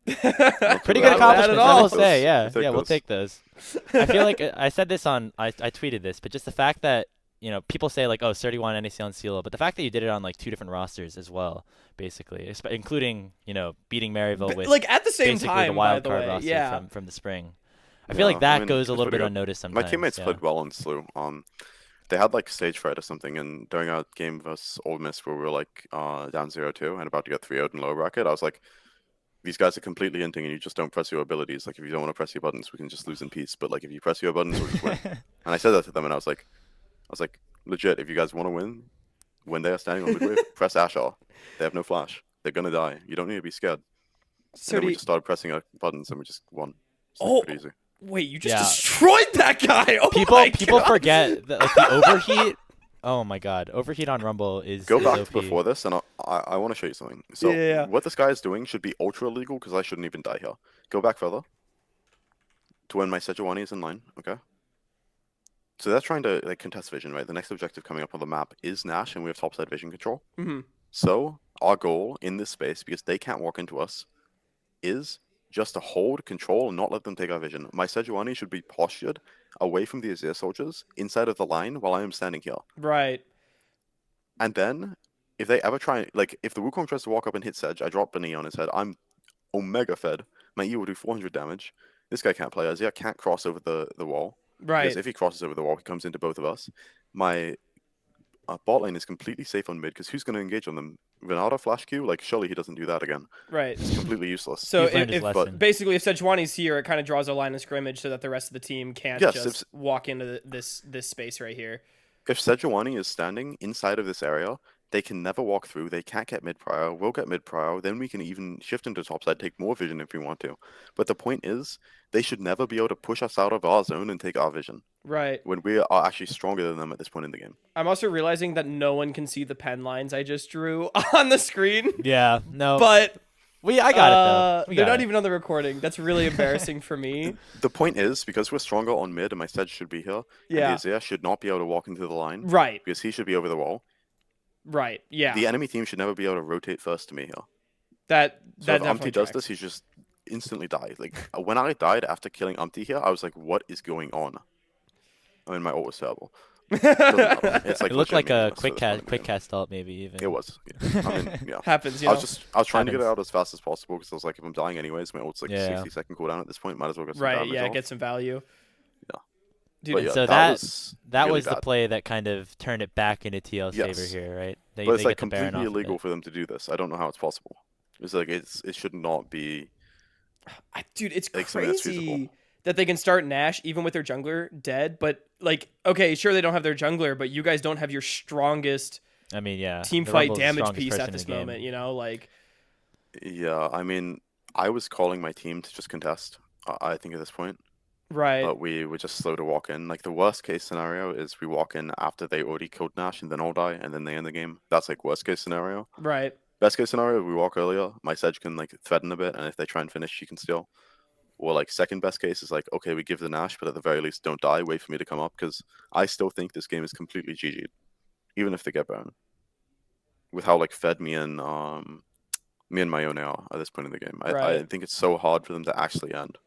Pretty Not good bad accomplishments, at I all. will say. Yeah, We'll take yeah, we'll those. take those. I feel like I said this on I tweeted this, but just the fact that people say like, oh, 31 NAC on CeeLo, but the fact that you did it on like 2 different rosters as well, basically, including beating Maryville with Like at the same basically time, the wild by the card way, roster yeah. from the spring. I feel like Yeah, I that mean, goes a it's little bit pretty good. unnoticed My sometimes. teammates yeah. played well on Slew. They had like stage fright or something, and during our game versus Old Miss where we were like down 0-2 and about to get 3-0 in lower bracket, I was like, these guys are completely inting and you just don't press your abilities. Like if you don't want to press your buttons, we can just lose in peace. But like if you press your buttons, we'll just win. And I said that to them, and I was like, legit, if you guys want to win, when they are standing on midway, press Ashar. They have no flash. They're gonna die. You don't need to be scared. And then we Srtty, just started pressing our buttons and we just won. It's Oh, pretty easy. wait, you just Yeah. destroyed that guy. Oh People my people God. forget that like the overheat. Oh my God, overheat on Rumble is Go is back OP. to before this, and I want to show you something. So Yeah. what this guy is doing should be ultra illegal because I shouldn't even die here. Go back further to when my Sejuani is in line. Okay. So they're trying to like contest vision, right? The next objective coming up on the map is Nash, and we have topside vision control. Mhm. So our goal in this space, because they can't walk into us, is just to hold control and not let them take our vision. My Sejuani should be postured away from the Azir soldiers inside of the line while I am standing here. Right. And then, if they ever try, like, if the Wukong tries to walk up and hit Sedge, I drop Bani on his head. I'm Omega fed. My E will do 400 damage. This guy can't play. Azir can't cross over the wall. Right. Because if he crosses over the wall, he comes into both of us. My bot lane is completely safe on mid, because who's going to engage on them? Renata flash Q? Like, surely he doesn't do that again. Right. It's completely useless. So He's learned his if lesson. basically if Sejuani's here, it kind of draws a line of scrimmage so that the rest of the team can't Yes, just walk into this space right here. If Sejuani is standing inside of this area, they can never walk through. They can't get mid prior. We'll get mid prior. Then we can even shift into topside, take more vision if we want to. But the point is, they should never be able to push us out of our zone and take our vision Right. when we are actually stronger than them at this point in the game. I'm also realizing that no one can see the pen lines I just drew on the screen. Yeah, no, But I got it though. they're not even on the recording. That's really embarrassing for me. The point is, because we're stronger on mid and my Sedge should be here, Yeah. and Azir should not be able to walk into the line Right. because he should be over the wall. Right. Yeah. The enemy team should never be able to rotate first to me here. that So if definitely Umpty does tracks. this, he's just instantly die. Like when I died after killing Umpty here, I was like, "What is going on?" I mean, my ult was terrible. Doesn't matter. It's like It looked like a legit meaningless quick at this point in the game. cast ult maybe even. It was. Yeah. I mean, yeah. Happens, you I know. was trying to get it Happens. out as fast as possible because I was like, if I'm dying anyways, my ult's like Yeah. 60-second cooldown at this point. Might as well get some Right. damage Yeah. off. Get some value. Yeah. Dude, But yeah, So that that really was the bad. play that kind of turned it back into TL's favor Yes. here, right? They, But it's they like get the Baron completely off of illegal it. for them to do this. I don't know how it's possible. It's like it should not be Dude, it's like something that's feasible. crazy that they can start Nash even with their jungler dead. But like, okay, sure they don't have their jungler, but you guys don't have your strongest I mean, yeah, team the fight Rumble's the damage strongest piece person at in the this game. moment. You know, like Yeah, I mean, I was calling my team to just contest. I think at this point, right, but we were just slow to walk in. Like the worst case scenario is we walk in after they already killed Nash and then all die and then they end the game. That's like worst case scenario. right. Best case scenario, we walk earlier. My Sedge can like threaten a bit, and if they try and finish, she can steal. Or like second best case is like, okay, we give the Nash, but at the very least, don't die. Wait for me to come up because I still think this game is completely GG'd, even if they get burned. With how like fed me and Mayone are at this point in the game, I Right. think it's so hard for them to actually end.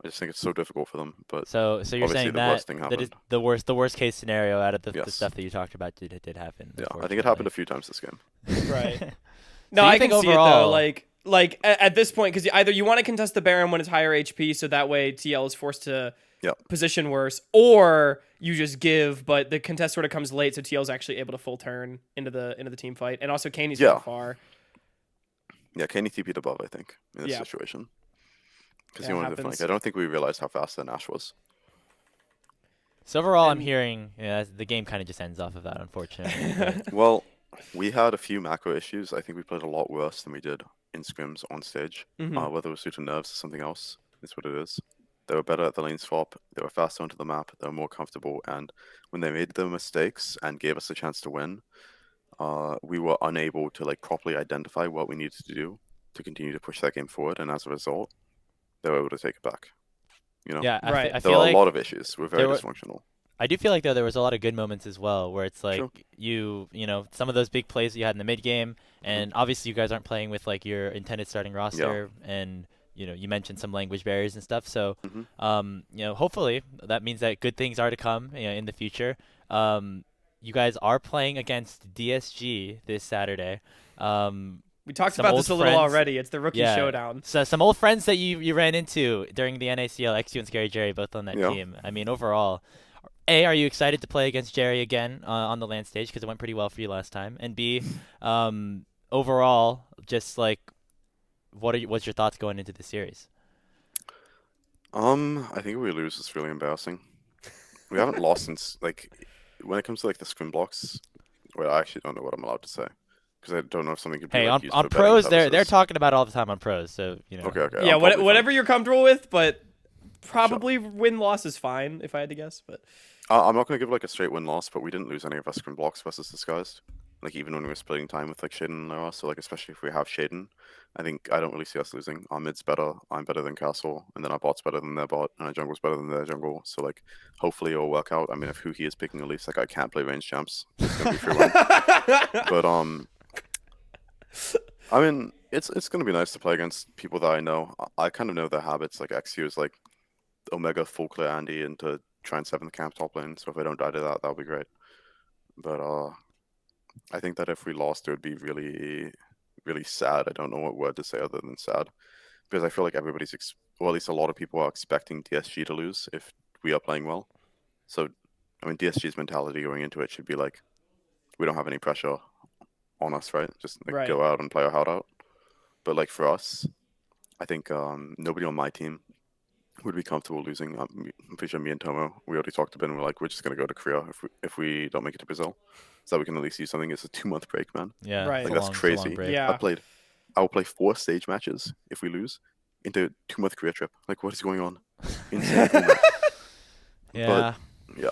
I just think it's so difficult for them. But So you're obviously, saying the that worst thing that is happened. the worst case scenario out of the Yes. stuff that you talked about did happen. Yeah, I think it happened a few times this game. Right. So No, you I think can see it though. overall- Like at this point, because either you want to contest the Baron when it's higher HP, so that way TL is forced to Yep. position worse, or you just give, but the contest sort of comes late, so TL is actually able to full turn into the team fight, and also Kaney's Yeah. pretty far. Yeah, Kenny TP'd above, I think, in this Yeah. situation. Because Yeah, he it wanted to happens. flank. I don't think we realized how fast that Nash was. So overall, I'm And- hearing the game kind of just ends off of that, unfortunately. but- Well, we had a few macro issues. I think we played a lot worse than we did in scrims on stage. Mhm. Whether it was due to nerves or something else, is what it is. They were better at the lane swap. They were faster onto the map. They were more comfortable. And when they made their mistakes and gave us a chance to win, we were unable to like properly identify what we needed to do to continue to push that game forward. And as a result, they were able to take it back. You know, yeah, Right. I there feel were like a lot of issues. We're very there were- dysfunctional. I do feel like though there was a lot of good moments as well, where it's like Sure. you know some of those big plays that you had in the mid game, and obviously you guys aren't playing with like your intended starting roster, and you mentioned some language barriers and stuff. So Mhm. hopefully that means that good things are to come in the future. You guys are playing against DSG this Saturday. We talked Some about old this a little friends- already. It's the rookie yeah. showdown. So some old friends that you ran into during the NACL, XU and Scary Jerry, both on that Yeah. team. I mean, overall, A, are you excited to play against Jerry again on the land stage because it went pretty well for you last time? And B, overall, just like, what's your thoughts going into the series? I think if we lose, it's really embarrassing. We haven't lost since like when it comes to like the scrim blocks. Well, I actually don't know what I'm allowed to say because I don't know if something could be Hey, like, on used on for betting pros, they're purposes. talking about it all the time on pros, so Okay, okay. Yeah, I'm probably fine. whatever you're comfortable with, but probably win-loss is fine if I had to guess. But I'm not gonna give like a straight win loss, but we didn't lose any of our scrim blocks versus Disguised. Like even when we were splitting time with like Shaden and Lara, so like especially if we have Shaden, I don't really see us losing. Our mid's better, I'm better than Castle, and then our bot's better than their bot, and our jungle's better than their jungle. So like hopefully it'll work out. I mean if Huki is picking Elise, like I can't play range champs. It's gonna be free win. But I mean it's gonna be nice to play against people that I know. I kind of know their habits. Like XU is like Omega full clear Andy and to try and 7th camp top lane. So if I don't die to that, that'll be great. But I think that if we lost, it would be really, really sad. I don't know what word to say other than sad, because I feel like everybody's, or at least a lot of people are expecting DSG to lose if we are playing well. So, I mean, DSG's mentality going into it should be like, we don't have any pressure on us, right? Just like Right. go out and play our heart out. But like for us, I think nobody on my team would be comfortable losing. I'm pretty sure me and Tomo, we already talked a bit, and we're like, we're just gonna go to Korea if we don't make it to Brazil, so that we can at least use something. It's a 2-month break, man. Yeah, Right. it's a Like, that's long- it's a long crazy. break. Yeah. I will play 4 stage matches if we lose into a 2-month Korea trip. Like, what is going on? Insane format. Yeah. Yeah.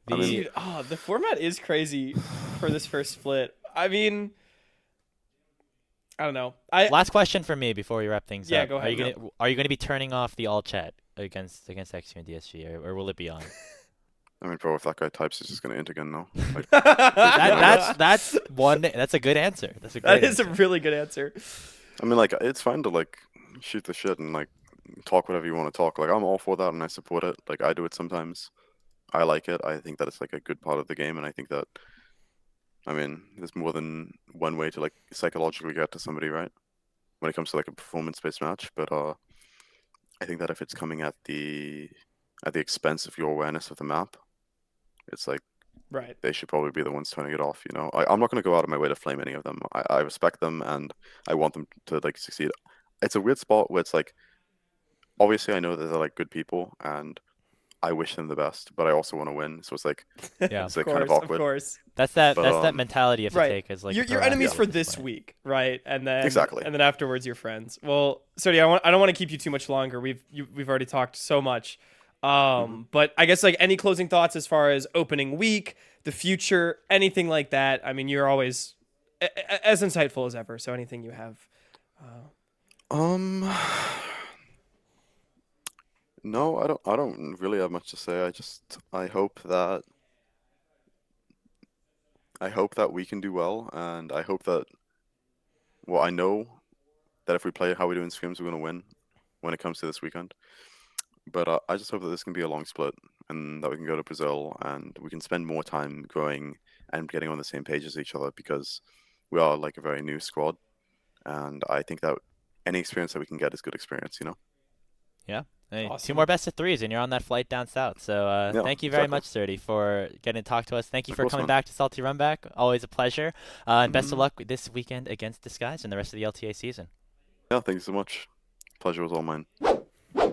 The, I mean- Dude, the format is crazy for this first split. I mean, I don't know. last question for me before we wrap things Yeah, up. go ahead. Are you gonna be turning off the all chat against XU and DSG, or will it be on? I mean, bro, if that guy types, he's just gonna int again now. Like, That's one. That's a good answer. That's a great that is a answer. really good answer. I mean, like, it's fine to like shoot the shit and like talk whatever you want to talk. Like, I'm all for that and I support it. Like, I do it sometimes. I like it. I think that it's like a good part of the game, and I think that, I mean, there's more than one way to like psychologically get to somebody, right? When it comes to like a performance-based match, but I think that if it's coming at the expense of your awareness of the map, it's like Right. they should probably be the ones turning it off. You know, I'm not going to go out of my way to flame any of them. I respect them and I want them to like succeed. it's a weird spot where it's like, obviously I know that they're like good people and I wish them the best, but I also want to win. So it's like, Yeah. it's like kind of awkward. Of course. That's that But, that mentality you have to Right. take as like You're a enemies pro for athlete at this point. week, right? And then Exactly. and then afterwards you're friends. Well, Srtty, I don't want to keep you too much longer. We've already talked so much. But I guess like any closing thoughts as far as opening week, the future, anything like that. I mean, you're always as insightful as ever. So anything you have. No, I don't really have much to say. I hope that we can do well, and I hope that, well, I know that if we play how we do in scrims, we're gonna win when it comes to this weekend. But I just hope that this can be a long split and that we can go to Brazil and we can spend more time growing and getting on the same page as each other, because we are like a very new squad, and I think that any experience that we can get is good experience, you know? Yeah. Hey, Awesome. 2 more best of 3s, and you're on that flight down south. So Yeah, thank you very exactly. much, Srtty, for getting to talk to us. Thank you Of for course, coming man. back to Salty Runback. Always a pleasure. And best of luck this weekend against Disguise and the rest of the LTA season. Yeah, thank you so much. Pleasure was all mine.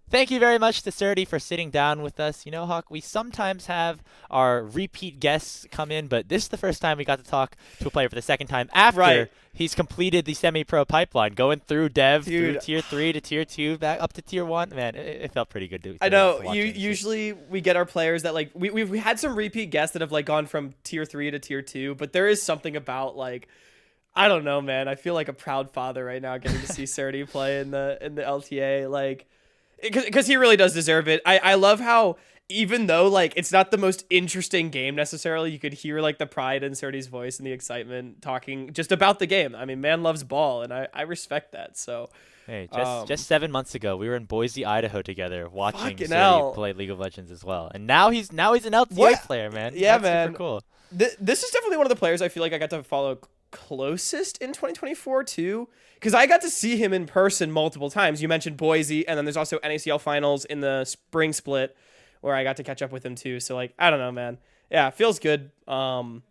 Thank you very much to Srtty for sitting down with us. You know, Hawk, we sometimes have our repeat guests come in, but this is the first time we got to talk to a player for the second time after he's completed the semi-pro pipeline, going through dev, through tier 3 to tier 2, back up to tier 1. Man, it felt pretty good. I know. to watch it. Usually we get our players that like we've had some repeat guests that have like gone from tier 3 to tier 2, but there is something about like, I don't know, man. I feel like a proud father right now getting to see Srtty play in the LTA, like, because he really does deserve it. I love how, even though like it's not the most interesting game necessarily, you could hear like the pride in Srtty's voice and the excitement talking just about the game. I mean, man loves ball, and I respect that. So hey, just 7 months ago, we were in Boise, Idaho together watching Fucking Srtty hell. play League of Legends as well, and now he's an LTA What? player, man. Yeah, That's man. super cool. This is definitely one of the players I feel like I got to follow closest in 2024 too, because I got to see him in person multiple times. You mentioned Boise, and then there's also NACL finals in the spring split where I got to catch up with him too. So like, I don't know, man. Yeah, it feels good. And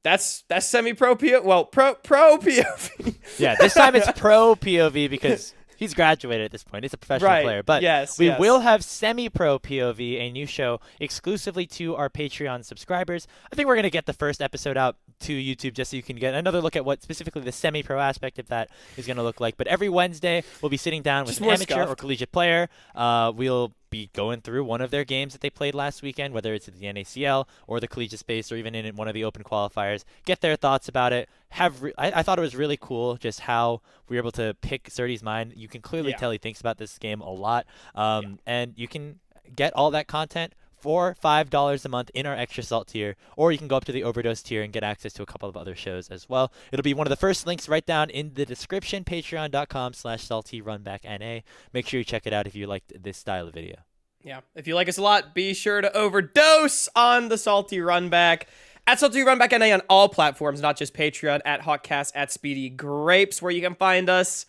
that's semi-pro pro POV. Yeah, this time it's pro POV because he's graduated at this point. He's a professional player. But we will have semi-pro POV, a new show exclusively to our Patreon subscribers. I think we're going to get the first episode out to YouTube just so you can get another look at what specifically the semi-pro aspect of that is going to look like. But every Wednesday, we'll be sitting down with an amateur or collegiate player. We'll be going through one of their games that they played last weekend, whether it's at the NACL or the collegiate space or even in one of the open qualifiers. Get their thoughts about it. I thought it was really cool just how we were able to pick Srtty's mind. You can clearly tell he thinks about this game a lot. And you can get all that content for $5 a month in our extra salt tier, or you can go up to the overdose tier and get access to a couple of other shows as well. It'll be one of the first links right down in the description, patreon.com/saltyrunbackna. Make sure you check it out if you liked this style of video. Yeah, if you like us a lot, be sure to overdose on the Salty Runback. At Salty Runback NA on all platforms, not just Patreon, at Hawkcast, at Speedy Grapes, where you can find us.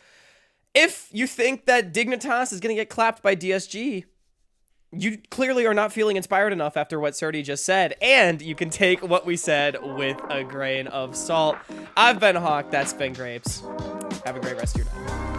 If you think that Dignitas is going to get clapped by DSG, you clearly are not feeling inspired enough after what Srtty just said, and you can take what we said with a grain of salt. I've been Hawk, that's been Grapes. Have a great rest of your night.